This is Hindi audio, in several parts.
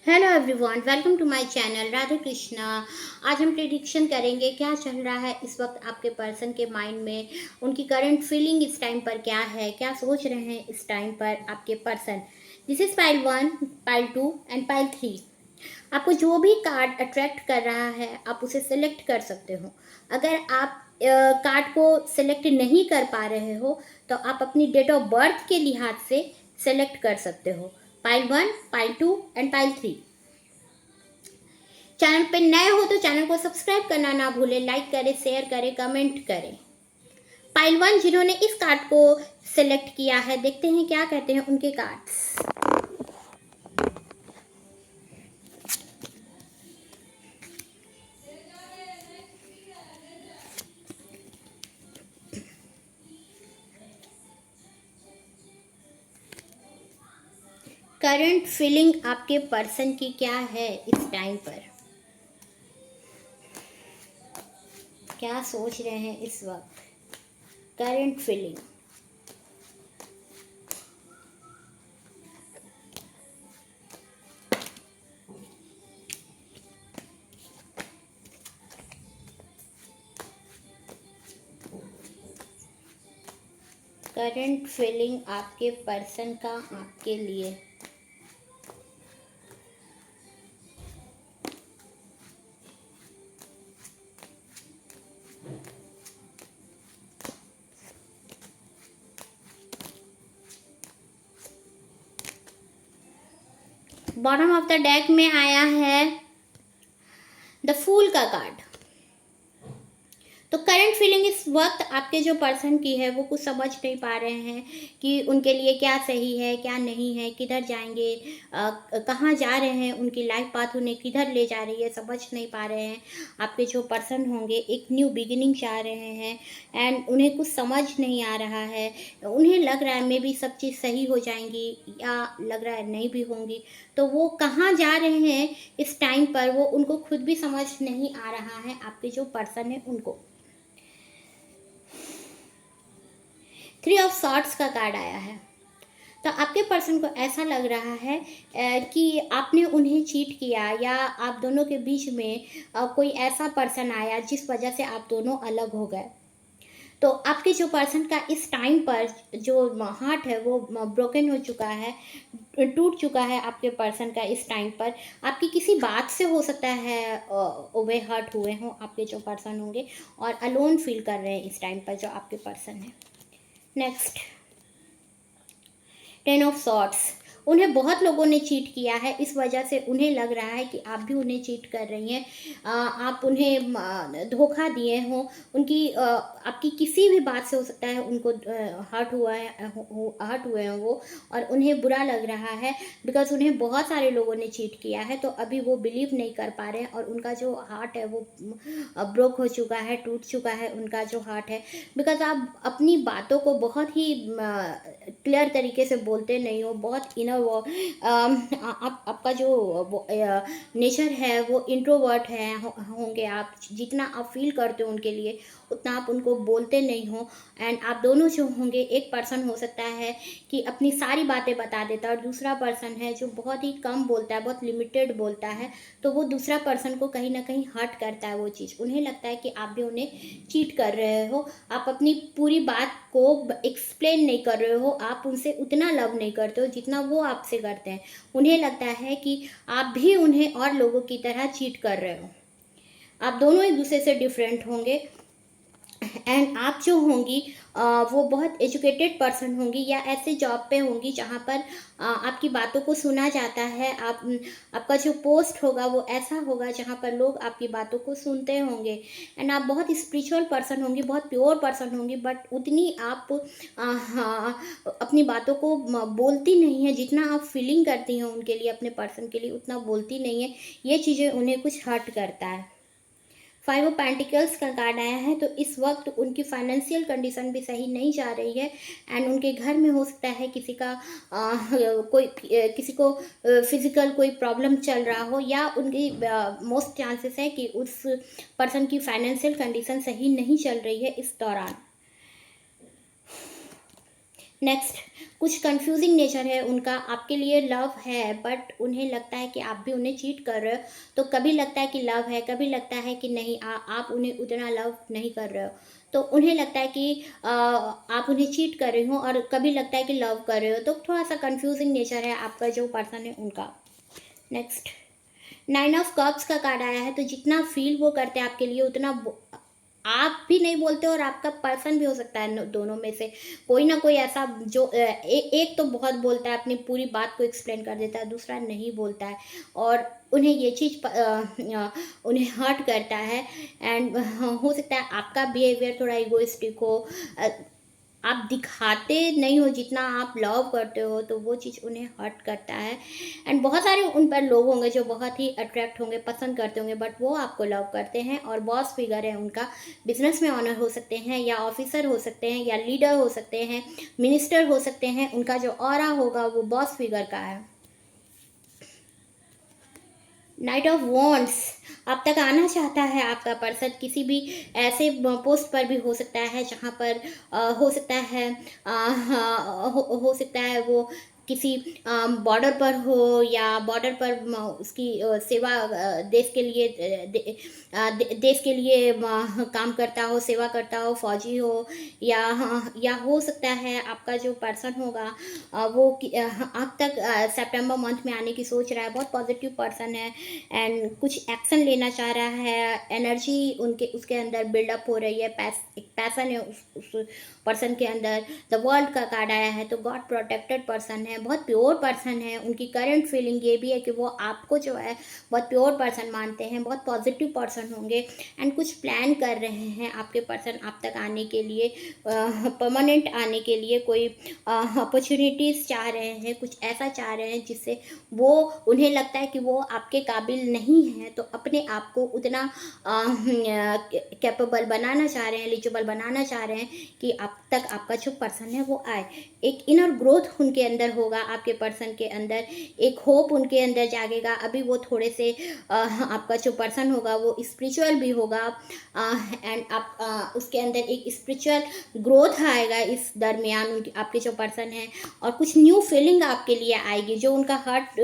Hello everyone, welcome to my channel Radhe Krishna. आज हम प्रिडिक्शन करेंगे क्या चल रहा है इस वक्त आपके पर्सन के माइंड में, उनकी करंट फीलिंग इस टाइम पर क्या है, क्या सोच रहे हैं इस टाइम पर आपके person. This is pile 1, pile 2 and pile 3। आपको जो भी कार्ड अट्रैक्ट कर रहा है आप उसे सिलेक्ट कर सकते हो। अगर आप कार्ड को सिलेक्ट नहीं कर पा रहे हो तो आप अपनी डेट ऑफ बर्थ के लिहाज से सेलेक्ट कर सकते हो। Pile 1, pile 2 and pile 3। Channel पे नए हो तो चैनल को सब्सक्राइब करना ना भूलें, लाइक करें, शेयर करें, कमेंट करें। पाइल 1 जिन्होंने इस कार्ड को सिलेक्ट किया है, देखते हैं क्या कहते हैं उनके कार्ड्स। करंट फीलिंग आपके पर्सन की क्या है इस टाइम पर, क्या सोच रहे हैं इस वक्त। करंट फीलिंग, करंट फीलिंग आपके पर्सन का आपके लिए। बॉटम ऑफ द डेक में आया है द फूल का कार्ड। तो करंट फीलिंग इस वक्त आपके जो पर्सन की है वो कुछ समझ नहीं पा रहे हैं कि उनके लिए क्या सही है क्या नहीं है, किधर जाएंगे, कहाँ जा रहे हैं, उनकी लाइफ पाथ उन्हें किधर ले जा रही है, समझ नहीं पा रहे हैं। आपके जो पर्सन होंगे एक न्यू बिगिनिंग चाह रहे हैं एंड उन्हें कुछ समझ नहीं आ रहा है। उन्हें लग रहा है मे बी सब चीज़ सही हो जाएंगी या लग रहा है नहीं भी होंगी। तो वो कहाँ जा रहे हैं इस टाइम पर वो उनको खुद भी समझ नहीं आ रहा है, आपके जो पर्सन है उनको। 3 ऑफ सॉर्ड्स का कार्ड आया है। तो आपके पर्सन को ऐसा लग रहा है कि आपने उन्हें चीट किया या आप दोनों के बीच में कोई ऐसा पर्सन आया जिस वजह से आप दोनों अलग हो गए। तो आपके जो पर्सन का इस टाइम पर जो हार्ट है वो ब्रोकन हो चुका है, टूट चुका है आपके पर्सन का इस टाइम पर। आपकी किसी बात से हो सकता है वे हर्ट हुए हों आपके जो पर्सन होंगे और अलोन फील कर रहे हैं इस टाइम पर जो आपके पर्सन है। Next, 10 of swords. उन्हें बहुत लोगों ने चीट किया है, इस वजह से उन्हें लग रहा है कि आप भी उन्हें चीट कर रही हैं। आप उन्हें धोखा दिए हो। उनकी आपकी किसी भी बात से हो सकता है उनको हर्ट हुआ है, हर्ट हुए हैं वो, और उन्हें बुरा लग रहा है बिकॉज उन्हें बहुत सारे लोगों ने चीट किया है। तो अभी वो बिलीव नहीं कर पा रहे हैं और उनका जो हार्ट है वो ब्रोक हो चुका है, टूट चुका है उनका जो हार्ट है। बिकॉज आप अपनी बातों को बहुत ही क्लियर तरीके से बोलते नहीं हो, बहुत इनर वो आपका जो नेचर है वो इंट्रोवर्ट है होंगे आप। जितना आप फील करते हो उनके लिए उतना आप उनको बोलते नहीं हो। एंड आप दोनों जो होंगे, एक पर्सन हो सकता है कि अपनी सारी बातें बता देता है और दूसरा पर्सन है जो बहुत ही कम बोलता है, बहुत लिमिटेड बोलता है। तो वो दूसरा पर्सन को कहीं ना कहीं हर्ट करता है वो चीज़। उन्हें लगता है कि आप भी उन्हें चीट कर रहे हो, आप अपनी पूरी बात को एक्सप्लेन नहीं कर रहे हो, आप उनसे उतना लव नहीं करते हो जितना वो आपसे करते हैं। उन्हें लगता है कि आप भी उन्हें और लोगों की तरह चीट कर रहे हो। आप दोनों एक दूसरे से डिफरेंट होंगे एंड आप जो होंगी वो बहुत एजुकेटेड पर्सन होंगी या ऐसे जॉब पे होंगी जहाँ पर आपकी बातों को सुना जाता है। आपका जो पोस्ट होगा वो ऐसा होगा जहाँ पर लोग आपकी बातों को सुनते होंगे। एंड आप बहुत स्पिरिचुअल पर्सन होंगी, बहुत प्योर पर्सन होंगी, बट उतनी आप हाँ, अपनी बातों को बोलती नहीं है जितना आप फीलिंग करती हैं उनके लिए, अपने पर्सन के लिए उतना बोलती नहीं है। ये चीज़ें उन्हें कुछ हर्ट करता है। 5 ऑफ पेंटिकल्स का कार्ड आया है। तो इस वक्त उनकी फाइनेंशियल कंडीशन भी सही नहीं जा रही है एंड उनके घर में हो सकता है किसी का किसी को फिजिकल कोई प्रॉब्लम चल रहा हो, या उनकी मोस्ट चांसेस है कि उस पर्सन की फाइनेंशियल कंडीशन सही नहीं चल रही है इस दौरान। नेक्स्ट, कुछ कंफ्यूजिंग नेचर है उनका, आपके लिए लव है बट उन्हें लगता है कि आप भी उन्हें चीट कर रहे हो। तो कभी लगता है कि लव है, कभी लगता है कि नहीं, आप उन्हें उतना लव नहीं कर रहे हो। तो उन्हें लगता है कि आप उन्हें चीट कर रहे हो, और कभी लगता है कि लव कर रहे हो। तो थोड़ा सा कंफ्यूजिंग नेचर है आपका जो पर्सन है उनका। नेक्स्ट, 9 ऑफ कप्स का कार्ड आया है। तो जितना फील वो करते हैं आपके लिए उतना आप भी नहीं बोलते, और आपका पर्सन भी हो सकता है दोनों में से कोई ना कोई ऐसा जो एक तो बहुत बोलता है, अपनी पूरी बात को एक्सप्लेन कर देता है, दूसरा नहीं बोलता है, और उन्हें ये चीज़ उन्हें हर्ट करता है। एंड हो सकता है आपका बिहेवियर थोड़ा इगोइस्टिक हो, आप दिखाते नहीं हो जितना आप लव करते हो, तो वो चीज़ उन्हें हर्ट करता है। एंड बहुत सारे उन पर लोग होंगे जो बहुत ही अट्रैक्ट होंगे, पसंद करते होंगे, बट वो आपको लव करते हैं, और बॉस फिगर है उनका। बिजनेस में ऑनर हो सकते हैं, या ऑफिसर हो सकते हैं, या लीडर हो सकते हैं, मिनिस्टर हो सकते हैं। उनका जो ऑरा होगा वो बॉस फिगर का है। नाइट ऑफ वॉन्ड्स, आप तक आना चाहता है आपका पर्सन, किसी भी ऐसे पोस्ट पर भी हो सकता है जहाँ पर हो सकता है हो सकता है वो किसी बॉर्डर पर हो, या बॉर्डर पर उसकी सेवा देश के लिए देश के लिए काम करता हो, सेवा करता हो, फौजी हो, या हो सकता है आपका जो पर्सन होगा वो आप तक सितंबर मंथ में आने की सोच रहा है। बहुत पॉजिटिव पर्सन है, एंड कुछ एक्शन लेना चाह रहा है, एनर्जी उनके उसके अंदर बिल्डअप हो रही है, एक पैसन है उस पर्सन के अंदर। द वर्ल्ड का कार्ड आया है, तो गॉड प्रोटेक्टेड पर्सन है, बहुत प्योर पर्सन है। उनकी करंट फीलिंग ये भी है कि वो आपको जो है बहुत प्योर पर्सन मानते हैं, बहुत पॉजिटिव पर्सन होंगे, एंड कुछ प्लान कर रहे हैं आपके पर्सन आप तक आने के लिए, परमानेंट आने के लिए। कोई अपॉर्चुनिटीज़ चाह रहे हैं, कुछ ऐसा चाह रहे हैं जिससे वो उन्हें लगता है कि वो आपके काबिल नहीं है, तो अपने आप को उतना कैपेबल बनाना चाह रहे हैं, एलिजिबल बनाना चाह रहे हैं कि आप तक आपका जो पर्सन है वो आए। एक इनर ग्रोथ उनके अंदर होगा, आपके पर्सन के अंदर एक होप उनके अंदर जागेगा। अभी वो थोड़े से आपका जो पर्सन होगा वो स्पिरिचुअल भी होगा, एंड आप उसके अंदर एक स्पिरिचुअल ग्रोथ आएगा इस दरमियान उनकी आपके जो पर्सन है, और कुछ न्यू फीलिंग आपके लिए आएगी। जो उनका हार्ट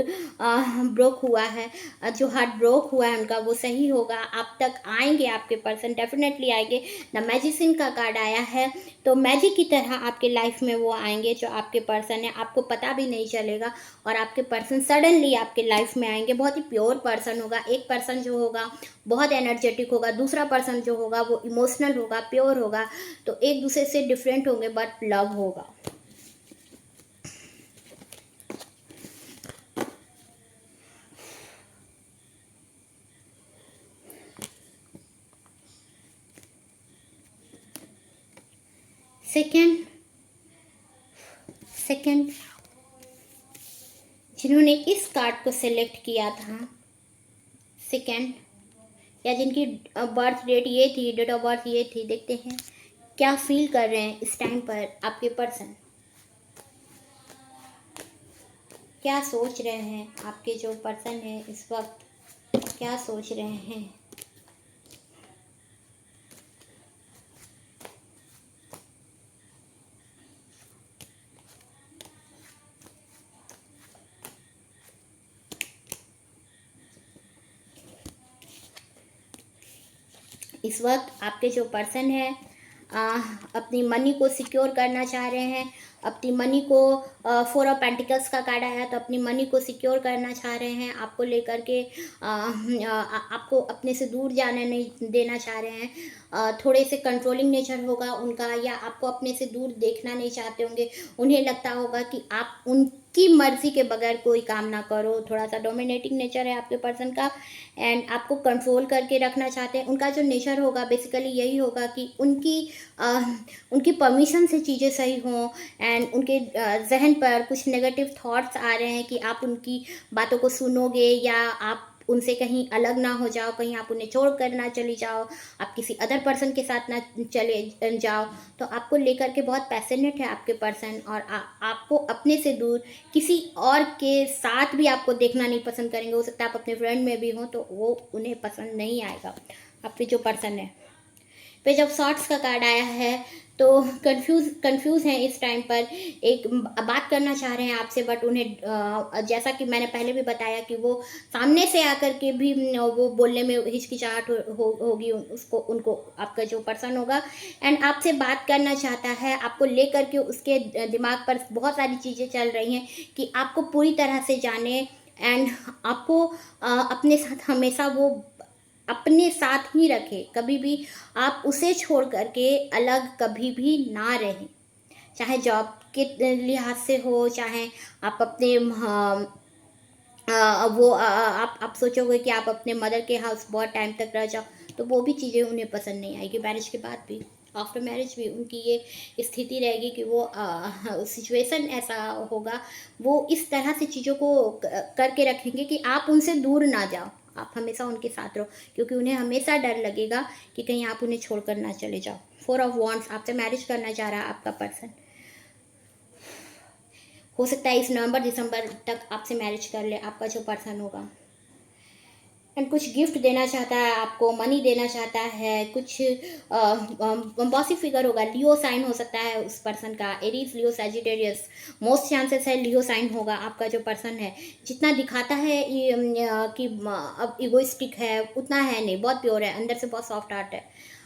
ब्रोक हुआ है, जो हार्ट ब्रोक हुआ है उनका, वो सही होगा, आप तक आएंगे आपके पर्सन, डेफिनेटली आएंगे। द मैजिशियन का कार्ड आया है, तो मैजिक की तरह आपके लाइफ में वो आएंगे जो आपके पर्सन है, आपको पता भी नहीं चलेगा, और आपके पर्सन सडनली आपके लाइफ में आएंगे। बहुत ही प्योर पर्सन होगा। एक पर्सन जो होगा बहुत एनर्जेटिक होगा, दूसरा पर्सन जो होगा वो इमोशनल होगा, प्योर होगा। तो एक दूसरे से डिफरेंट होंगे बट लव होगा। सेकंड जिन्होंने इस कार्ड को सिलेक्ट किया था, सेकंड, या जिनकी बर्थ डेट ये थी, डेट ऑफ बर्थ ये थी, देखते हैं क्या फील कर रहे हैं इस टाइम पर आपके पर्सन, क्या सोच रहे हैं आपके जो पर्सन है इस वक्त, क्या सोच रहे हैं। इस वक्त आपके जो पर्सन है अपनी मनी को सिक्योर करना चाह रहे हैं, अपनी मनी को 4 ऑफ पेंटिकल्स का कार्ड आया, तो अपनी मनी को सिक्योर करना चाह रहे हैं, आपको लेकर के आपको अपने से दूर जाने नहीं देना चाह रहे हैं। थोड़े से कंट्रोलिंग नेचर होगा उनका, या आपको अपने से दूर देखना नहीं चाहते होंगे। उन्हें लगता होगा कि आप उनकी मर्जी के बगैर कोई काम ना करो। थोड़ा सा डोमिनेटिंग नेचर है आपके पर्सन का, एंड आपको कंट्रोल करके रखना चाहते हैं। उनका जो नेचर होगा बेसिकली यही होगा कि उनकी परमिशन से चीज़ें सही हों, एंड उनके जहन पर कुछ नेगेटिव थॉट्स आ रहे हैं कि आप उनकी बातों को सुनोगे, या आप उनसे कहीं अलग ना हो जाओ, कहीं आप उन्हें छोड़ कर ना चली जाओ, आप किसी अदर पर्सन के साथ ना चले जाओ। तो आपको लेकर के बहुत पैशनेट है आपके पर्सन, और आपको अपने से दूर किसी और के साथ भी आपको देखना नहीं पसंद करेंगे। हो सकता है आप अपने फ्रेंड में भी हों तो वो उन्हें पसंद नहीं आएगा आपके जो पर्सन है। पे जब शॉर्ट्स का कार्ड आया है तो कंफ्यूज हैं इस टाइम पर। एक बात करना चाह रहे हैं आपसे, बट उन्हें जैसा कि मैंने पहले भी बताया कि वो सामने से आकर के भी वो बोलने में हिचकिचाहट होगी उसको, उनको, आपका जो पर्सन होगा। एंड आपसे बात करना चाहता है, आपको लेकर के उसके दिमाग पर बहुत सारी चीज़ें चल रही हैं कि आपको पूरी तरह से जाने, एंड आपको अपने साथ हमेशा वो अपने साथ ही रखे, कभी भी आप उसे छोड़ करके अलग कभी भी ना रहें, चाहे जॉब के लिहाज से हो, चाहे आप अपने आप सोचोगे कि आप अपने मदर के हाउस बहुत टाइम तक रह जाओ, तो वो भी चीज़ें उन्हें पसंद नहीं आएगी। मैरिज के बाद भी, आफ्टर मैरिज भी उनकी ये स्थिति रहेगी कि वो सिचुएशन ऐसा होगा, वो इस तरह से चीज़ों को करके रखेंगे कि आप उनसे दूर ना जाओ, आप हमेशा उनके साथ रहो, क्योंकि उन्हें हमेशा डर लगेगा कि कहीं आप उन्हें छोड़कर ना चले जाओ। 4 ऑफ वॉन्ड्स, आपसे मैरिज करना चाह रहा है आपका पर्सन। हो सकता है इस नवंबर दिसंबर तक आपसे मैरिज कर ले आपका जो पर्सन होगा। एंड कुछ गिफ्ट देना चाहता है आपको, मनी देना चाहता है, कुछ बॉसी फिगर होगा, लियो साइन हो सकता है उस पर्सन का, एरीज, लियो, सैजिटेरियस, मोस्ट चांसेस है लियो साइन होगा आपका जो पर्सन है। जितना दिखाता है कि अब इगोइस्टिक है, उतना है नहीं, बहुत प्योर है, अंदर से बहुत सॉफ्ट हार्ट है।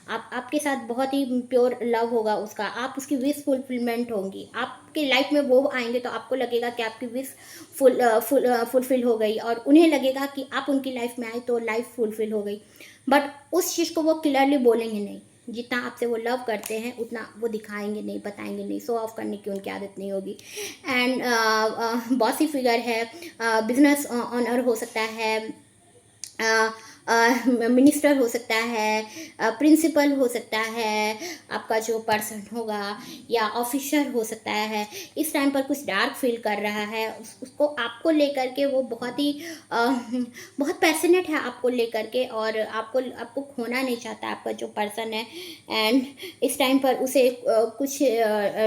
आपके साथ बहुत ही प्योर लव होगा उसका, आप उसकी विश फुलफिलमेंट होंगी, आपके लाइफ में वो आएंगे तो आपको लगेगा कि आपकी विश फुलफिल हो गई, और उन्हें लगेगा कि आप उनकी लाइफ में आए तो लाइफ फुलफिल हो गई। बट उस चीज़ को वो क्लियरली बोलेंगे नहीं, जितना आपसे वो लव करते हैं उतना वो दिखाएंगे नहीं, बताएंगे नहीं, शो ऑफ करने की उनकी आदत नहीं होगी। एंड बॉसी फिगर है, बिजनेस ऑनर हो सकता है, मिनिस्टर हो सकता है, प्रिंसिपल हो सकता है आपका जो पर्सन होगा, या ऑफिसर हो सकता है। इस टाइम पर कुछ डार्क फील कर रहा है, उसको आपको लेकर के वो बहुत ही बहुत पैशनेट है आपको लेकर के, और आपको खोना नहीं चाहता आपका जो पर्सन है। एंड इस टाइम पर उसे कुछ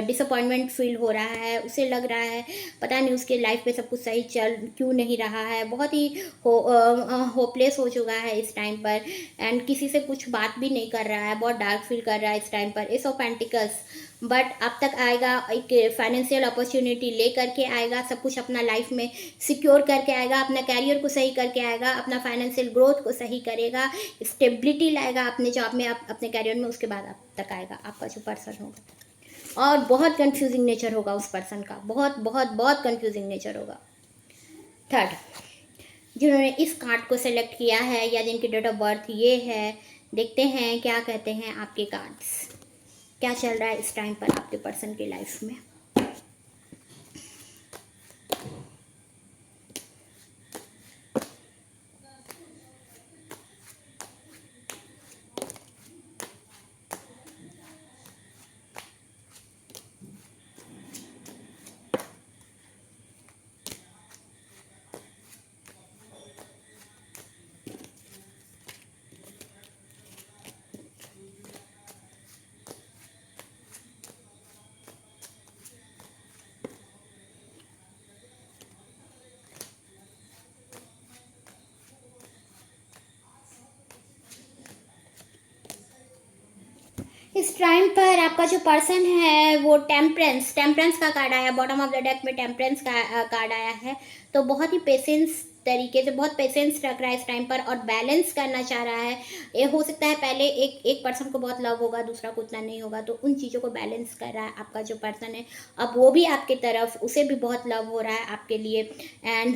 डिसअपॉइंटमेंट फील हो रहा है, उसे लग रहा है पता नहीं उसके लाइफ में सब कुछ सही चल क्यों नहीं रहा है, बहुत ही होपलेस हो चुका है इस टाइम पर। एंड किसी से कुछ बात भी नहीं कर रहा है, बहुत डार्क फील कर रहा है इस टाइम पर। एस ऑफ पेंटिकल्स, बट अब तक आएगा, एक फाइनेंशियल अपॉर्चुनिटी ले करके आएगा, सब कुछ अपना लाइफ में सिक्योर करके आएगा, अपना कैरियर को सही करके आएगा, अपना फाइनेंशियल ग्रोथ को सही करेगा, स्टेबिलिटी लाएगा अपने जॉब में, अपने कैरियर में, उसके बाद अब तक आएगा आपका जो पर्सन होगा। और बहुत कंफ्यूजिंग नेचर होगा उस पर्सन का, बहुत बहुत बहुत कंफ्यूजिंग नेचर होगा। थर्ड, जिन्होंने इस कार्ड को सेलेक्ट किया है या जिनकी डेट ऑफ बर्थ ये है, देखते हैं क्या कहते हैं आपके कार्ड्स, क्या चल रहा है इस टाइम पर आपके पर्सन की लाइफ में। इस टाइम पर आपका जो पर्सन है वो टेम्परेंस का कार्ड आया, बॉटम ऑफ द डेक में टेम्परेंस का कार्ड आया है। तो बहुत ही पेशेंस तरीके से, बहुत पेशेंस रख रहा है इस टाइम पर, और बैलेंस करना चाह रहा है। ये हो सकता है पहले एक पर्सन को बहुत लव होगा, दूसरा को उतना नहीं होगा, तो उन चीज़ों को बैलेंस कर रहा है आपका जो पर्सन है। अब वो भी आपके तरफ, उसे भी बहुत लव हो रहा है आपके लिए। And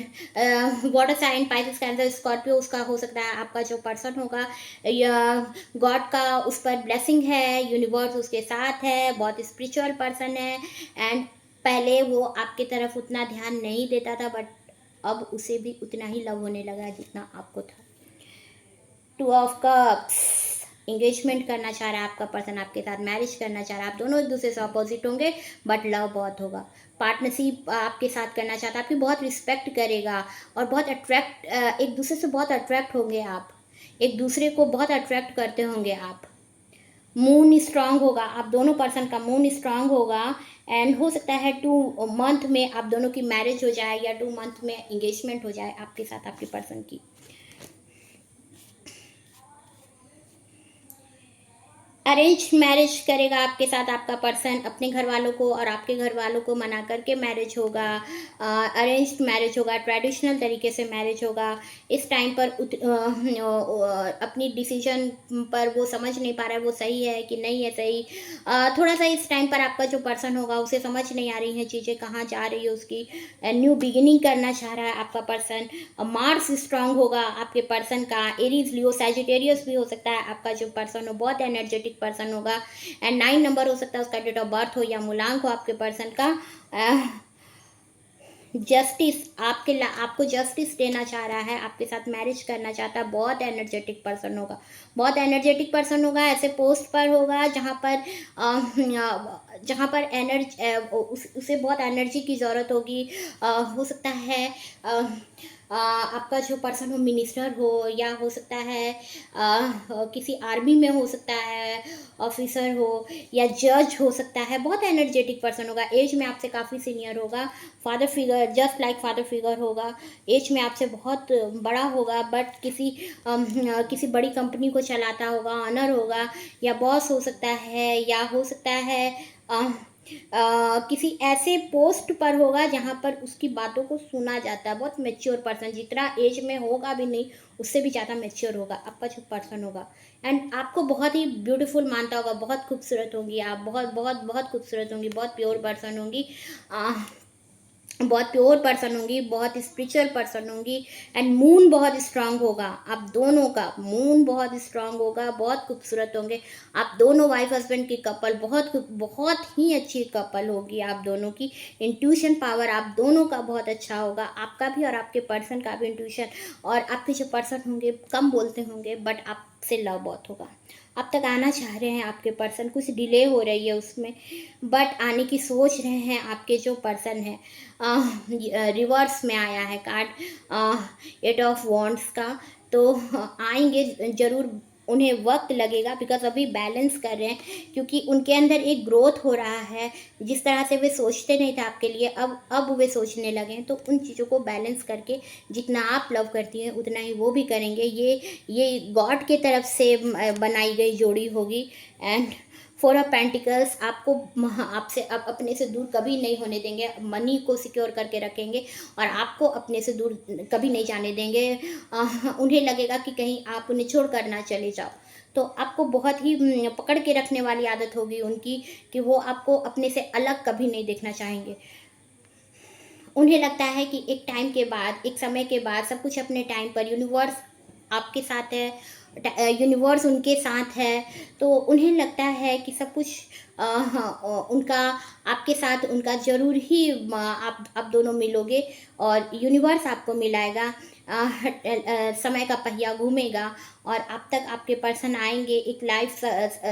water sign, Pisces, Cancer, Scorpio, उसका हो सकता है आपका जो पर्सन होगा, या गॉड का उस पर ब्लेसिंग है, यूनिवर्स उसके साथ है, बहुत स्पिरिचुअल पर्सन है। एंड पहले वो आपके तरफ उतना ध्यान नहीं देता था, बट अब उसे भी उतना ही लव होने लगा है जितना आपको था। 2 ऑफ कप्स, इंगेजमेंट करना चाह रहा है आपका पर्सन आपके साथ, मैरिज करना चाह रहा है, आप दोनों एक दूसरे से अपोजिट होंगे बट लव बहुत होगा। पार्टनरशिप आपके साथ करना चाहता है, आपकी बहुत रिस्पेक्ट करेगा, और बहुत अट्रैक्ट, एक दूसरे से बहुत अट्रैक्ट होंगे आप, एक दूसरे को बहुत अट्रैक्ट करते होंगे आप। मून स्ट्रांग होगा, आप दोनों पर्सन का मून स्ट्रांग होगा। एंड हो सकता है 2 मंथ में आप दोनों की मैरिज हो जाए, या 2 मंथ में इंगेजमेंट हो जाए आपके साथ आपके पर्सन की। अरेंज मैरिज करेगा आपके साथ आपका पर्सन, अपने घर वालों को और आपके घर वालों को मना करके मैरिज होगा, अरेंज्ड मैरिज होगा, ट्रेडिशनल तरीके से मैरिज होगा। इस टाइम पर अपनी डिसीजन पर वो समझ नहीं पा रहा है वो सही है कि नहीं है सही। थोड़ा सा इस टाइम पर आपका जो पर्सन होगा उसे समझ नहीं आ रही हैं चीज़ें कहाँ जा रही है उसकी, न्यू बिगिनिंग करना चाह रहा है आपका पर्सन। मार्स स्ट्रांग होगा आपके पर्सन का, एरीज लियो सैजिटेरियस भी हो सकता है आपका जो पर्सन हो, बहुत एनर्जेटिक पर्सन होगा। एंड 9 नंबर हो सकता है उसका, डेट ऑफ बर्थ हो या मूलांक हो आपके पर्सन का। जस्टिस आपको जस्टिस देना चाह रहा है, आपके साथ मैरिज करना चाहता है, बहुत एनर्जेटिक पर्सन होगा, बहुत एनर्जेटिक पर्सन होगा। ऐसे पोस्ट पर होगा जहाँ पर उसे बहुत एनर्जी की ज़रूरत होगी। हो सकता है आपका जो पर्सन हो मिनिस्टर हो, या हो सकता है किसी आर्मी में हो सकता है ऑफिसर हो, या जज हो सकता है। बहुत एनर्जेटिक पर्सन होगा, एज में आपसे काफ़ी सीनियर होगा, father figure, just like father figure होगा, एज में आपसे बहुत बड़ा होगा, बट किसी बड़ी कंपनी को चलाता होगा, ऑनर होगा, या बॉस हो सकता है, या हो सकता है किसी ऐसे पोस्ट पर होगा जहाँ पर उसकी बातों को सुना जाता है। बहुत मेच्योर पर्सन, जितना एज में होगा भी नहीं उससे भी ज़्यादा मेच्योर होगा आपका जो पर्सन होगा। एंड आपको बहुत ही ब्यूटीफुल मानता होगा, बहुत खूबसूरत होंगी आप, बहुत बहुत बहुत खूबसूरत होंगी, बहुत प्योर पर्सन होंगी, बहुत प्योर पर्सन होंगी, बहुत स्पिरिचुअल पर्सन होंगी। एंड मून बहुत स्ट्रांग होगा आप दोनों का, मून बहुत स्ट्रांग होगा, बहुत खूबसूरत होंगे आप दोनों, वाइफ हस्बैंड की कपल, बहुत ही अच्छी कपल होगी आप दोनों की। इंट्यूशन पावर आप दोनों का बहुत अच्छा होगा, आपका भी और आपके पर्सन का भी इंट्यूशन। और आपके जो पर्सन होंगे कम बोलते होंगे, बट आपसे लव बहुत होगा, अब तक आना चाह रहे हैं आपके पर्सन, कुछ डिले हो रही है उसमें, बट आने की सोच रहे हैं आपके जो पर्सन है। रिवर्स में आया है कार्ड 8 ऑफ वॉन्ड्स का, तो आएंगे ज़रूर, उन्हें वक्त लगेगा बिकॉज अभी बैलेंस कर रहे हैं, क्योंकि उनके अंदर एक ग्रोथ हो रहा है। जिस तरह से वे सोचते नहीं थे आपके लिए, अब वे सोचने लगे हैं, तो उन चीज़ों को बैलेंस करके जितना आप लव करती हैं उतना ही वो भी करेंगे। ये गॉड के तरफ से बनाई गई जोड़ी होगी। एंड 4 ऑफ पेंटिकल्स आपको आपसे अपने से दूर कभी नहीं होने देंगे, मनी को सिक्योर करके रखेंगे और आपको अपने से दूर कभी नहीं जाने देंगे। उन्हें लगेगा कि कहीं आप उन्हें छोड़ कर ना चले जाओ, तो आपको बहुत ही पकड़ के रखने वाली आदत होगी उनकी, कि वो आपको अपने से अलग कभी नहीं देखना चाहेंगे। उन्हें लगता है कि एक टाइम के बाद, एक समय के बाद सब कुछ अपने टाइम पर, यूनिवर्स आपके साथ है, यूनिवर्स उनके साथ है, तो उन्हें लगता है कि सब कुछ हाँ, उनका आपके साथ उनका ज़रूर ही आप दोनों मिलोगे और यूनिवर्स आपको मिलाएगा। समय का पहिया घूमेगा और आप तक आपके पर्सन आएंगे, एक लाइफ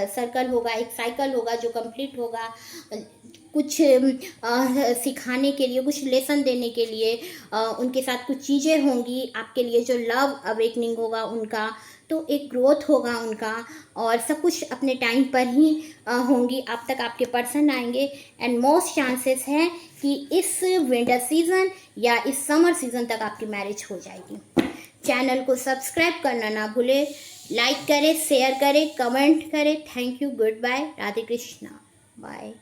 सर्कल होगा, एक साइकिल होगा जो कंप्लीट होगा, कुछ सिखाने के लिए, कुछ लेसन देने के लिए, उनके साथ कुछ चीज़ें होंगी आपके लिए, जो लव अवेकनिंग होगा उनका, तो एक ग्रोथ होगा उनका, और सब कुछ अपने टाइम पर ही होंगी, आप तक आपके पर्सन आएंगे। एंड मोस्ट चांसेस हैं कि इस विंटर सीज़न या इस समर सीज़न तक आपकी मैरिज हो जाएगी। चैनल को सब्सक्राइब करना ना भूलें, लाइक करें, शेयर करें, कमेंट करें। Thank you, goodbye, Radhe Krishna, bye.